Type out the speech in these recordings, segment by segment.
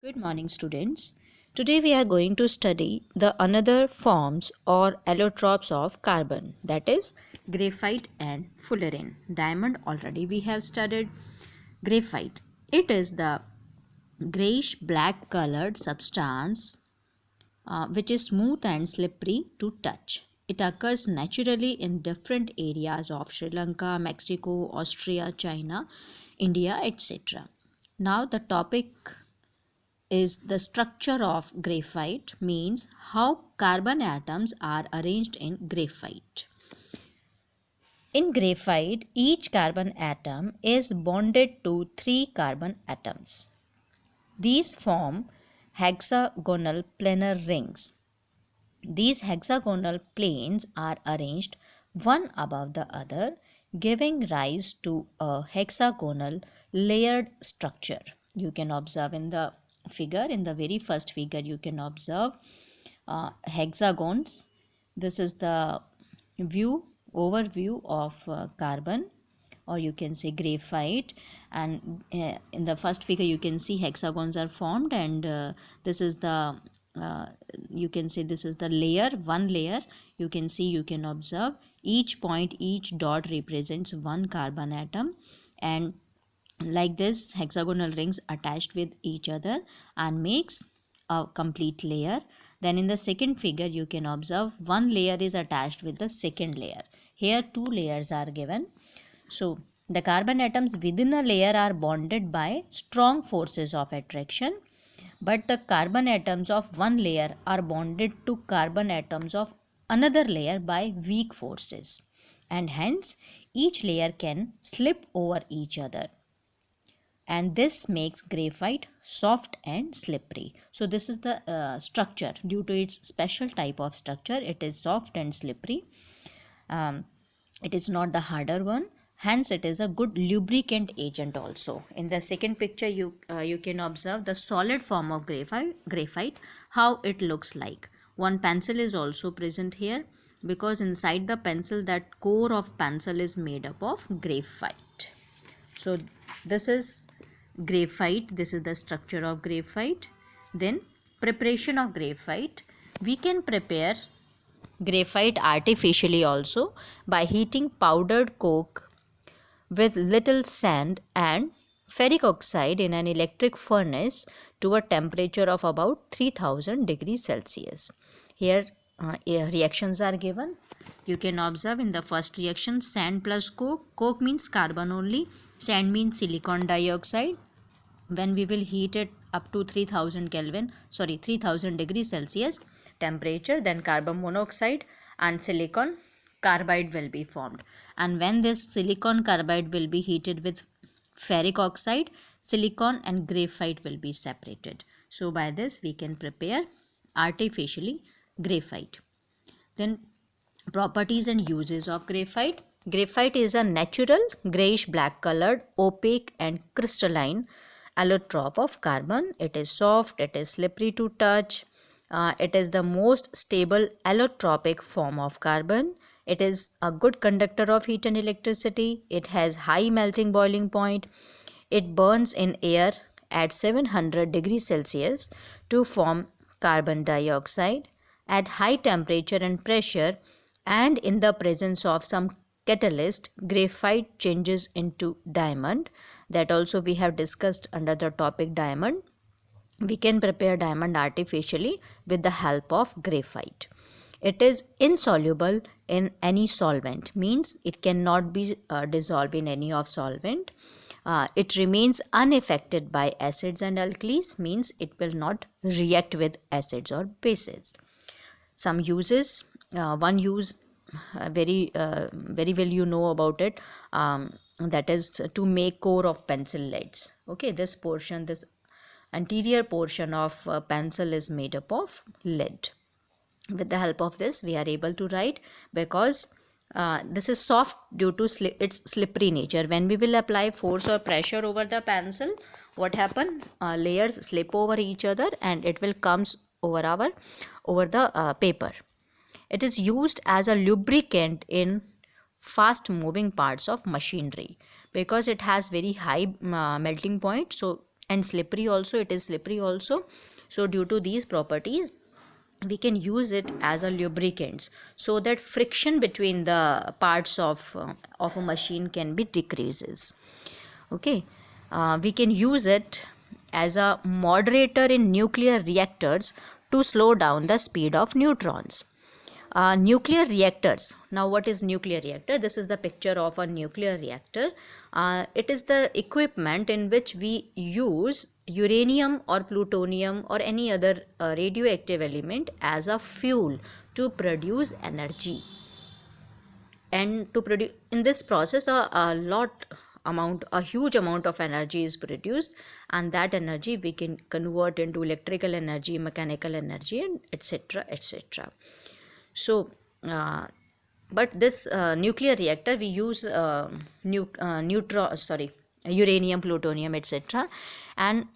Good morning, students. Today we are going to study the another forms or allotropes of carbon, that is graphite and fullerene. Diamond already we have studied. Graphite, it is the grayish black colored substance which is smooth and slippery to touch. It occurs naturally in different areas of Sri Lanka, Mexico, Austria, China, India, etc. Now the topic is the structure of graphite, means how carbon atoms are arranged in graphite. In graphite, each carbon atom is bonded to three carbon atoms. These form hexagonal planar rings. These hexagonal planes are arranged one above the other, giving rise to a hexagonal layered structure. You can observe in the figure, in the very first figure, you can observe hexagons. This is the overview of carbon, or you can say graphite, and in the first figure you can see hexagons are formed, and this is the you can say this is the layer, one layer. You can see, you can observe each point, each dot represents one carbon atom, and like this hexagonal rings attached with each other and makes a complete layer. Then in the second figure you can observe one layer is attached with the second layer. Here two layers are given. So the carbon atoms within a layer are bonded by strong forces of attraction, but the carbon atoms of one layer are bonded to carbon atoms of another layer by weak forces, and hence each layer can slip over each other, and this makes graphite soft and slippery. So this is the structure. Due to its special type of structure, it is soft and slippery. um, it is not the harder one, hence it is a good lubricant agent also. In the second picture you can observe the solid form of graphite, how it looks like. One pencil is also present here, because inside the pencil, that core of pencil is made up of graphite. So this is graphite, this is the structure of graphite. Then preparation of graphite, we can prepare graphite artificially also by heating powdered coke with little sand and ferric oxide in an electric furnace to a temperature of about 3000 degrees Celsius. Here reactions are given. You can observe in the first reaction, sand plus coke. Coke means carbon only, sand means silicon dioxide. When we will heat it up to 3000 degrees Celsius temperature, then carbon monoxide and silicon carbide will be formed. And when this silicon carbide will be heated with ferric oxide, silicon and graphite will be separated. So by this we can prepare artificially graphite. Then properties and uses of graphite. Graphite is a natural grayish black colored, opaque and crystalline allotrope of carbon. It is soft, it is slippery to touch. It is the most stable allotropic form of carbon. It is a good conductor of heat and electricity. It has high melting boiling point. It burns in air at 700 degrees Celsius to form carbon dioxide. At high temperature and pressure, and in the presence of some catalyst, graphite changes into diamond. That also we have discussed under the topic diamond. We can prepare diamond artificially with the help of graphite. It is insoluble in any solvent, means it cannot be dissolved in any of solvent. It remains unaffected by acids and alkalis, means it will not react with acids or bases. Some uses, one use very well you know about it, that is to make core of pencil leads. Okay, this portion, this anterior portion of pencil is made up of lead. With the help of this we are able to write, because this is soft due to its slippery nature. When we will apply force or pressure over the pencil, what happens, layers slip over each other and it will comes over the paper. It is used as a lubricant in fast moving parts of machinery, because it has very high melting point, so and slippery also, it is slippery also. So due to these properties, we can use it as a lubricant, so that friction between the parts of a machine can be decreases. Okay, we can use it as a moderator in nuclear reactors to slow down the speed of neutrons. Nuclear reactors. Now, what is nuclear reactor? This is the picture of a nuclear reactor. It is the equipment in which we use uranium or plutonium or any other radioactive element as a fuel to produce energy. And to produce in this process, a huge amount of energy is produced, and that energy we can convert into electrical energy, mechanical energy, and etc, etc. So but this nuclear reactor, we use uranium, plutonium, etc, and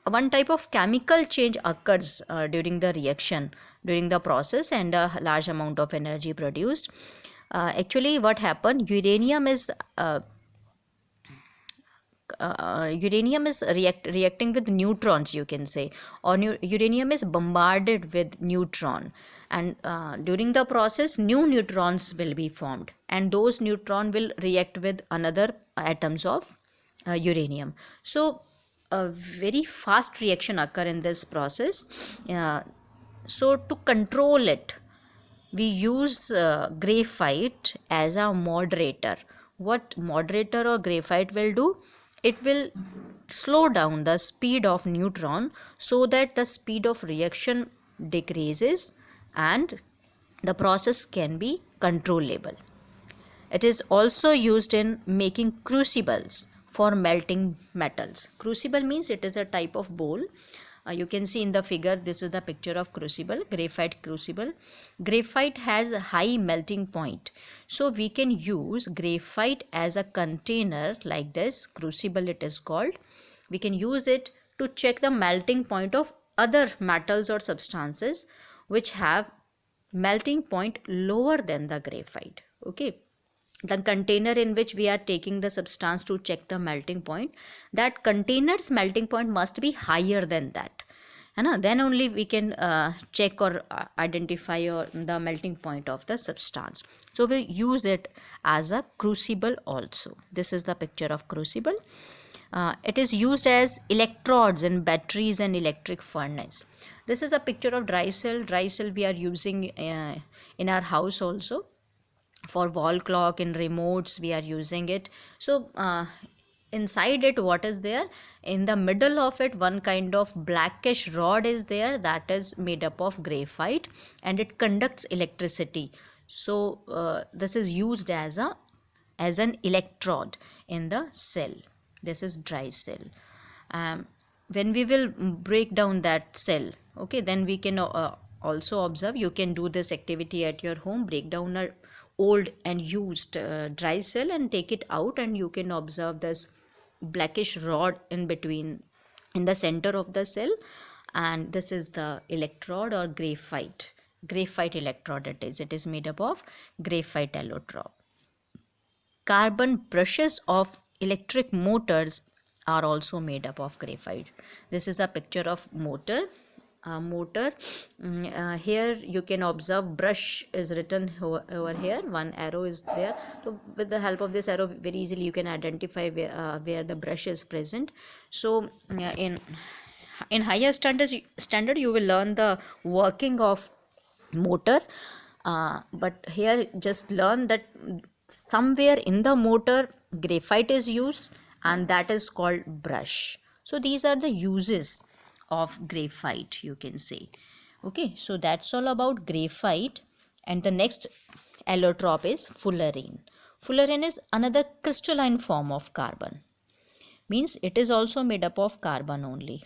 one type of chemical change occurs during the reaction, during the process, and a large amount of energy produced. Actually, what happened, uranium is reacting with neutrons, you can say, or uranium is bombarded with neutron, and during the process new neutrons will be formed, and those neutron will react with another atoms of uranium. So a very fast reaction occur in this process. So to control it, we use graphite as a moderator. What moderator or graphite will do? It will slow down the speed of neutron, so that the speed of reaction decreases and the process can be controllable. It is also used in making crucibles for melting metals. Crucible means it is a type of bowl. You can see in the figure, this is the picture of crucible, graphite crucible. Graphite has a high melting point. So we can use graphite as a container like this, crucible it is called. We can use it to check the melting point of other metals or substances which have melting point lower than the graphite. Okay, the container in which we are taking the substance to check the melting point, that container's melting point must be higher than that, and then only we can check or identify the melting point of the substance. So we use it as a crucible also. This is the picture of crucible. It is used as electrodes in batteries and electric furnace. This is a picture of dry cell. Dry cell we are using in our house also. For wall clock, in remotes we are using it. So inside it, what is there? In the middle of it, one kind of blackish rod is there, that is made up of graphite, and it conducts electricity. So this is used as an electrode in the cell. This is dry cell. When we will break down that cell, okay, then we can also observe, you can do this activity at your home, break down a old and used dry cell and take it out, and you can observe this blackish rod in between, in the center of the cell, and this is the electrode or graphite electrode. It is made up of graphite electrode. Carbon brushes of electric motors are also made up of graphite. This is a picture of motor. Here you can observe brush is written over here, one arrow is there. So with the help of this arrow, very easily you can identify where the brush is present. So in higher standard you will learn the working of motor, but here just learn that somewhere in the motor graphite is used, and that is called brush. So these are the uses of graphite, you can say. Okay, so that's all about graphite. And the next allotrope is fullerene. Fullerene is another crystalline form of carbon. Means it is also made up of carbon only.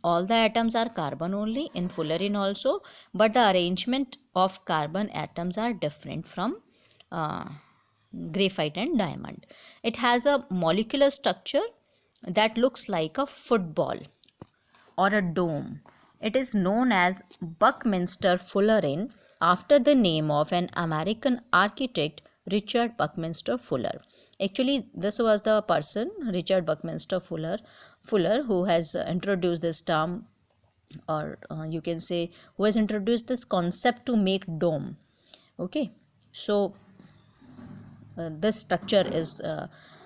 All the atoms are carbon only in fullerene also, but the arrangement of carbon atoms are different from graphite and diamond. It has a molecular structure that looks like a football or a dome. It is known as Buckminster Fullerene after the name of an American architect, Richard Buckminster Fuller. Actually, this was the person, Richard Buckminster Fuller, Fuller, who has introduced this term, or you can say who has introduced this concept to make dome. Okay, so this structure is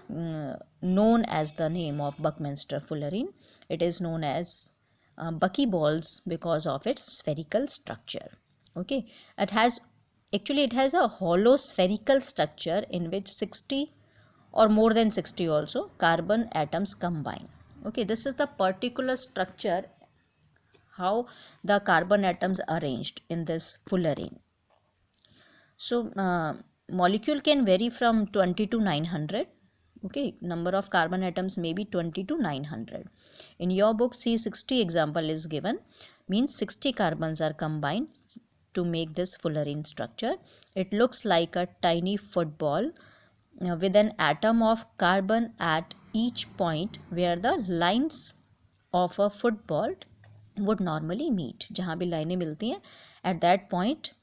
known as the name of Buckminster fullerene. It is known as buckyballs because of its spherical structure. Okay, it has a hollow spherical structure in which 60 or more than 60 also carbon atoms combine. Okay, this is the particular structure how the carbon atoms arranged in this fullerene. So molecule can vary from 20 to 900. Okay, number of carbon atoms may be 20 to 900. In your book, see 60 example is given, means 60 carbons are combined to make this fullerene structure. It looks like a tiny football with an atom of carbon at each point where the lines of a football would normally meet. जहाँ भी लाइनें मिलती हैं, at that point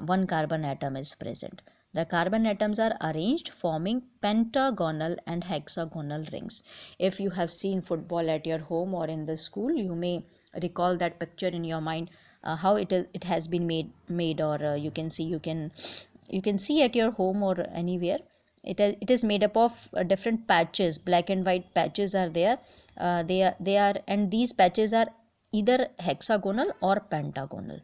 one carbon atom is present. The carbon atoms are arranged forming pentagonal and hexagonal rings. If you have seen football at your home or in the school, you may recall that picture in your mind, how it has been made, or you can see at your home or anywhere. It is made up of different patches. Black and white patches are there. They are and these patches are either hexagonal or pentagonal.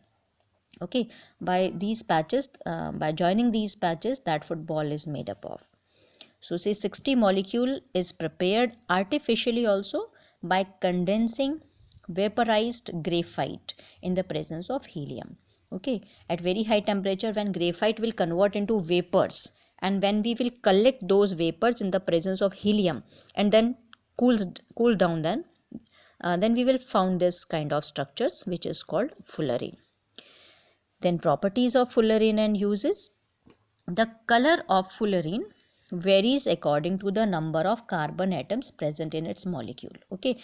Okay, by these patches, by joining these patches, that football is made up of. So say 60 molecule is prepared artificially also by condensing vaporized graphite in the presence of helium. Okay, at very high temperature, when graphite will convert into vapors, and when we will collect those vapors in the presence of helium and then cool down, then we will found this kind of structures which is called fullerene. Then properties of fullerene and uses. The color of fullerene varies according to the number of carbon atoms present in its molecule. Okay,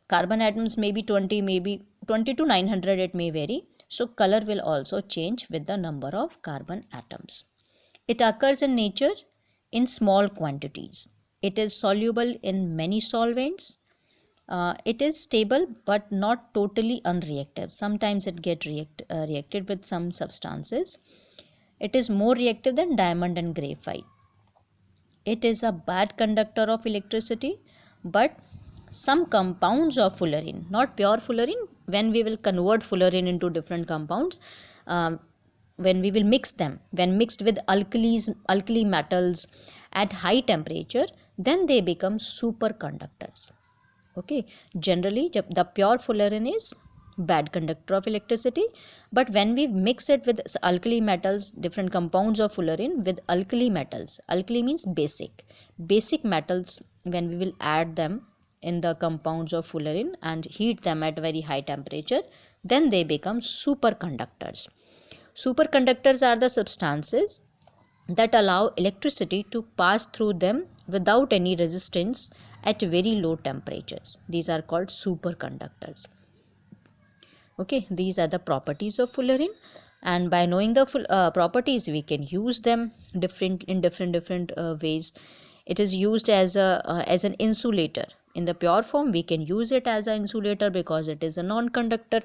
carbon atoms may be 20, maybe 20 to 900, it may vary. So color will also change with the number of carbon atoms. It occurs in nature in small quantities. It is soluble in many solvents. It is stable but not totally unreactive. Sometimes it gets reacted with some substances. It is more reactive than diamond and graphite. It is a bad conductor of electricity, but some compounds of fullerene, not pure fullerene, when we will convert fullerene into different compounds, when we will mix them, when mixed with alkali metals at high temperature, then they become superconductors. Okay, generally the pure fullerene is bad conductor of electricity, but when we mix it with alkali metals, different compounds of fullerene with alkali metals, alkali means basic metals, when we will add them in the compounds of fullerene and heat them at very high temperature, then they become superconductors. Superconductors are the substances that allow electricity to pass through them without any resistance at very low temperatures. These are called superconductors. Okay, these are the properties of fullerene, and by knowing the properties, we can use them in different ways. It is used as an insulator. In the pure form, we can use it as an insulator because it is a non-conductor.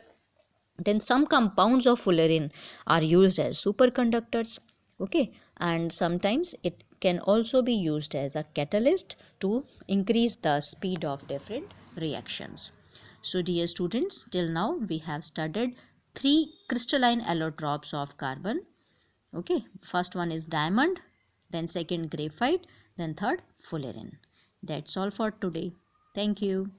Then some compounds of fullerene are used as superconductors. Okay, and sometimes it can also be used as a catalyst to increase the speed of different reactions. So dear students, till now we have studied 3 crystalline allotropes of carbon. Okay, first one is diamond, then second graphite, then third fullerene. That's all for today. Thank you.